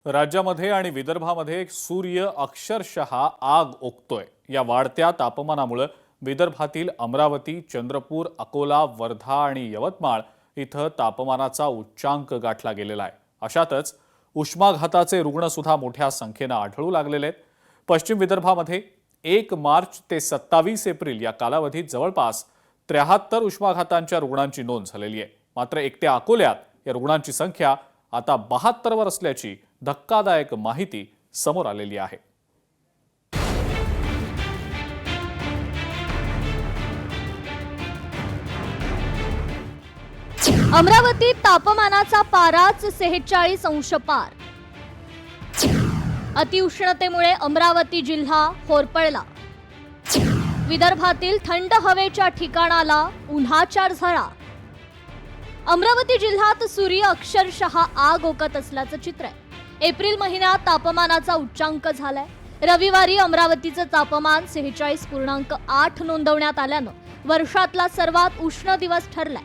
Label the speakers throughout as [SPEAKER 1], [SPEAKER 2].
[SPEAKER 1] राज्यामध्ये आणि विदर्भामध्ये सूर्य अक्षरशः आग ओकतोय। या वाढत्या तापमानामुळे विदर्भातील अमरावती, चंद्रपूर, अकोला, वर्धा आणि यवतमाळ इथं तापमानाचा उच्चांक गाठला गेलेला आहे। अशातच उष्माघाताचे रुग्ण सुद्धा मोठ्या संख्येने आढळू लागलेले आहेत। पश्चिम विदर्भामध्ये 1 मार्च ते 27 एप्रिल या कालावधीत जवळपास 73 उष्माघातांच्या रुग्णांची नोंद झालेली आहे। मात्र एकट्या अकोल्यात या रुग्णांची संख्या आता 72 वर असल्याची धक्कादायक माहिती समोर आलेली आहे।
[SPEAKER 2] अमरावतीत तापमानाचा पाराच 46 अंश पार। अतिउष्णतेमुळे अमरावती जिल्हा होरपळला। विदर्भातील थंड हवेच्या ठिकाणाला उन्हाच्या झळा। अमरावती जिल्ह्यात सूर्य अक्षरशः आग ओकत असल्याचं चित्र आहे। एप्रिल महिन्यात तापमानाचा उच्चांक झालाय। रविवारी अमरावतीचं तापमान 46.8 नोंदवण्यात आल्यानं वर्षातला सर्वात उष्ण दिवस ठरलाय।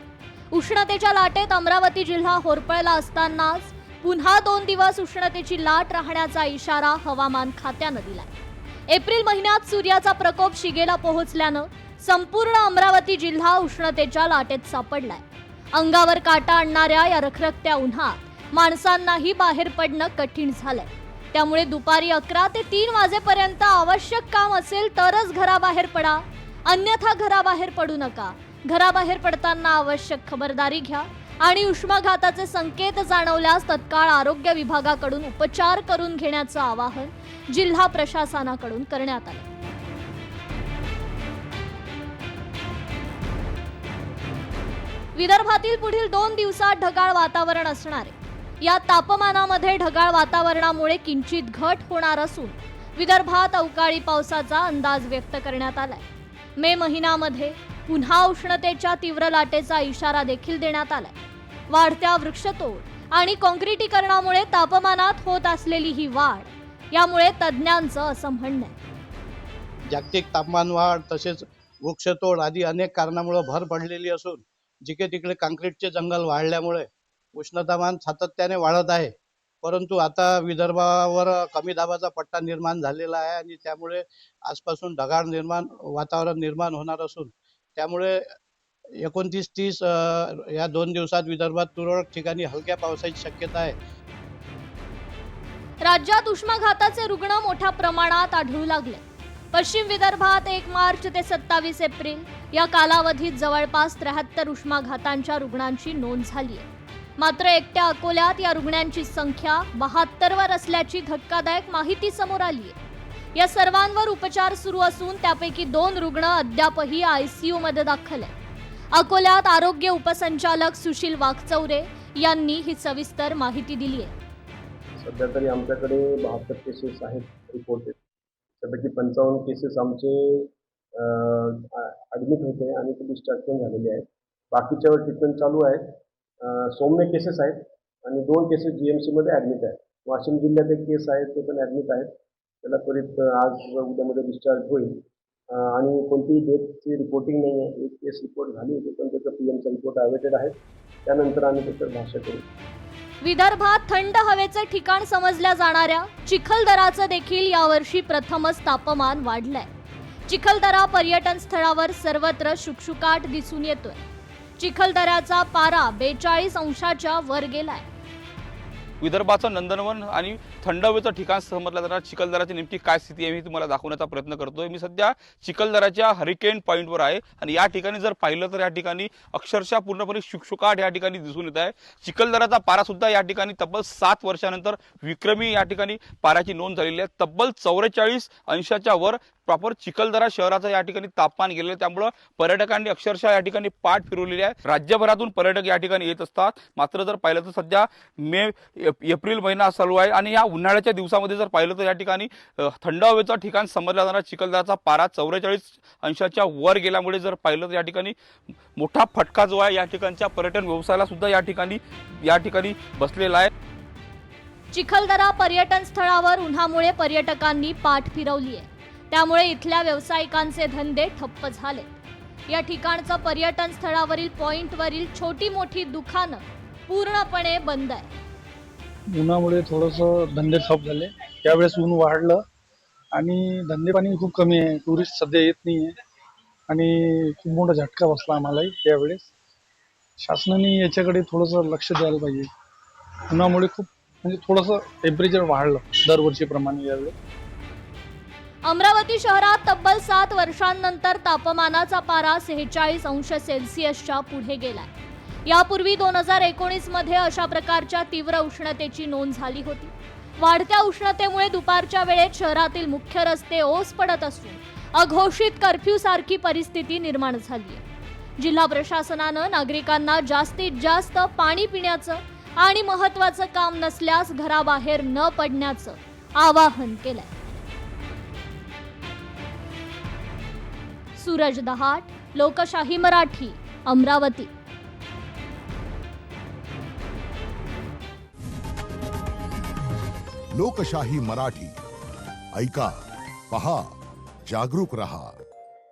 [SPEAKER 2] उष्णतेच्या लाटेत अमरावती जिल्हा होरपळला असतानाच पुन्हा 2 दिवस उष्णतेची लाट राहण्याचा इशारा हवामान खात्यानं दिलाय। एप्रिल महिन्यात सूर्याचा प्रकोप शिगेला पोहोचल्यानं संपूर्ण अमरावती जिल्हा उष्णतेच्या लाटेत सापडलाय। अंगावर काटा आणणाऱ्या या रखरखत्या उन्हात माणसांनाही बाहेर पडणं कठीण झालंय। त्यामुळे दुपारी 11 ते 3 वाजेपर्यंत आवश्यक काम असेल तरच घराबाहेर पडा, अन्यथा घराबाहेर पडू नका। घराबाहेर पडताना आवश्यक खबरदारी घ्या आणि उष्माघाताचे संकेत जाणवल्यास तत्काळ आरोग्य विभागाकडून उपचार करून घेण्याचं आवाहन जिल्हा प्रशासनाकडून करण्यात आलं। विदर्भातील पुढील 2 दिवसात ढगाळ वातावरण असणार आहे। या तापमानामध्ये ढगाळ वातावरणामुळे किंचित घट होणार असून विदर्भात अवकाळी पावसाचा अंदाज व्यक्त करण्यात आलाय। मे महिन्यामध्ये पुन्हा उष्णतेच्या तीव्र लाटेचा इशारा देखील देण्यात आलाय। वाढत्या वृक्षतोड आणि काँक्रिटीकरणामुळे तापमानात होत असलेली ही वाढ, यामुळे तज्ज्ञांचं असं म्हणणं आहे।
[SPEAKER 3] जागतिक तापमान वाढ तसेच वृक्षतोड आदी अनेक कारणामुळे भर पडलेली असून जिकडे तिकडे काँक्रीटचे जंगल वाढल्यामुळे उष्णतामान सातत्याने वाढत आहे। परंतु आता विदर्भावर कमी दाबाचा पट्टा निर्माण झालेला आहे आणि त्यामुळे आजपासून ढगाळ वातावरण निर्माण होणार असून त्यामुळे 29-30 या 2 दिवसात विदर्भात तुरळक ठिकाणी हलक्या पावसाची शक्यता आहे।
[SPEAKER 2] राज्यात उष्माघाताचे रुग्ण मोठ्या प्रमाणात आढळू लागले। पश्चिम विदर्भात 1 मार्च ते 27 एप्रिल या कालावधीत जवळपास 73 उष्माघातांच्या रुग्णांची नोंद झाली आहे। मात्र एकट्या अकोल्यात या रुग्णांची संख्या 72 वर असल्याची धक्कादायक माहिती समोर आली आहे। या सर्वांवर उपचार सुरू असून त्यापैकी 2 रुग्ण अद्यापही ICU मध्ये दाखल आहेत। अकोल्यात आरोग्य उपसंचालक सुशील वाघचौरे यांनी ही सविस्तर माहिती दिली आहे।
[SPEAKER 4] सध्या तरी आमच्याकडे 72 केसेस आहेत रिपोर्टेड। त्यापैकी 55 केसेस आमचे ॲडमिट होते आणि ते डिस्चार्ज पण झालेले आहेत। बाकीच्यावर ट्रीटमेंट चालू आहे। सौम्य केसेस आहेत आणि 2 केसेस GMC मध्ये ॲडमिट आहेत। वाशिम जिल्ह्यात एक केस आहे, ते पण ॲडमिट आहेत। त्याला त्वरित आज उद्यामध्ये डिस्चार्ज होईल आणि कोणतीही डेथची रिपोर्टिंग नाही आहे। एक केस रिपोर्ट झाली होती पण त्याचा PMचा रिपोर्ट अवेटेड आहे, त्यानंतर आम्ही त्याच्यावर भाष्य करू।
[SPEAKER 2] विदर्भात थंड हवेचे ठिकाण समजल्या जाणाऱ्या चिखलदराचं देखील यावर्षी प्रथमच तापमान वाढलंय। चिखलदरा पर्यटन स्थळावर सर्वत्र शुकशुकाट दिसून येतोय। चिखलदऱ्याचा पारा 42 अंशाच्या वर गेलाय।
[SPEAKER 5] विदर्भाचं नंदनवन आणि थंड हवेचं ठिकाण समजलं जाणार चिखलदराची नेमकी काय स्थिती आहे मी तुम्हाला दाखवण्याचा प्रयत्न करतोय। मी सध्या चिखलदराच्या हरिकेन पॉइंटवर आहे आणि या ठिकाणी जर पाहिलं तर या ठिकाणी अक्षरशः पूर्णपणे शुकशुकाट या ठिकाणी दिसून येत आहे। चिखलदराचा पारा सुद्धा या ठिकाणी तब्बल 7 वर्षानंतर विक्रमी या ठिकाणी पाऱ्याची नोंद झालेली आहे। तब्बल 44 अंशाच्या वर प्रॉपर चिखलदरा शहराचं या ठिकाणी तापमान गेलेलं आहे। त्यामुळे पर्यटकांनी अक्षरशः या ठिकाणी पाठ फिरवलेली आहे। राज्यभरातून पर्यटक या ठिकाणी येत असतात। मात्र जर पाहिलं तर सध्या एप्रिल महिना चालू आहे आणि या उन्हाळ्याच्या दिवसामध्ये जर पाहिलं तर या ठिकाणी थंड हवेचं ठिकाण समजला जाणारा चिखलदराचा पारा 44 अंशाच्या वर गेल्यामुळे जर पाहिलं तर या ठिकाणी मोठा फटका जो आहे या ठिकाणच्या पर्यटन व्यवसायाला सुद्धा या ठिकाणी बसलेला आहे।
[SPEAKER 2] चिखलदरा पर्यटन स्थळावर उन्हामुळे पर्यटकांनी पाठ फिरवली आहे। त्यामुळे इथल्या व्यावसायिकांचे धंदे ठप्प झाले। या ठिकाणचं पर्यटन स्थळावरील पॉइंटवरील छोटी मोठी दुकानं पूर्णपणे बंद आहे।
[SPEAKER 6] उन्हामुळे थोडंसं धंदे ठप झाले. त्यावेळेस ऊन वाढलं आणि धंदे पाणी खूप कमी आहे. टुरिस्ट सध्या येत नाही आहे आणि खूप मोठा झटका बसला आम्हालाही त्यावेळेस. शासनाने याच्याकडे थोडंसं लक्ष द्यायला पाहिजे. उन्हामुळे खूप म्हणजे थोडंसं टेम्परेचर वाढलं दरवर्षीप्रमाणे यावेळेस.
[SPEAKER 2] अमरावती शहरात तब्बल 7 वर्षांनंतर तापमानाचा पारा 46 अंश सेल्सिअसच्या पुढे गेलाय. यापूर्वी 2019 मध्ये अशा प्रकारच्या तीव्र उष्णतेची नोंद झाली होती. वाढत्या उष्णतेमुळे दुपारच्या वेळेत शहरातील मुख्य रस्ते ओस पडत असून अघोषित कर्फ्यू सारखी परिस्थिती निर्माण झाली आहे. जिल्हा प्रशासनानं नागरिकांना जास्तीत जास्त पाणी पिण्याचं आणि महत्त्वाचं काम नसल्यास घराबाहेर न पडण्याचं आवाहन केलंय. सूरज दहाट, लोकशाही मराठी, अमरावती.
[SPEAKER 7] लोकशाही मराठी ऐका, पहा, जागरूक रहा.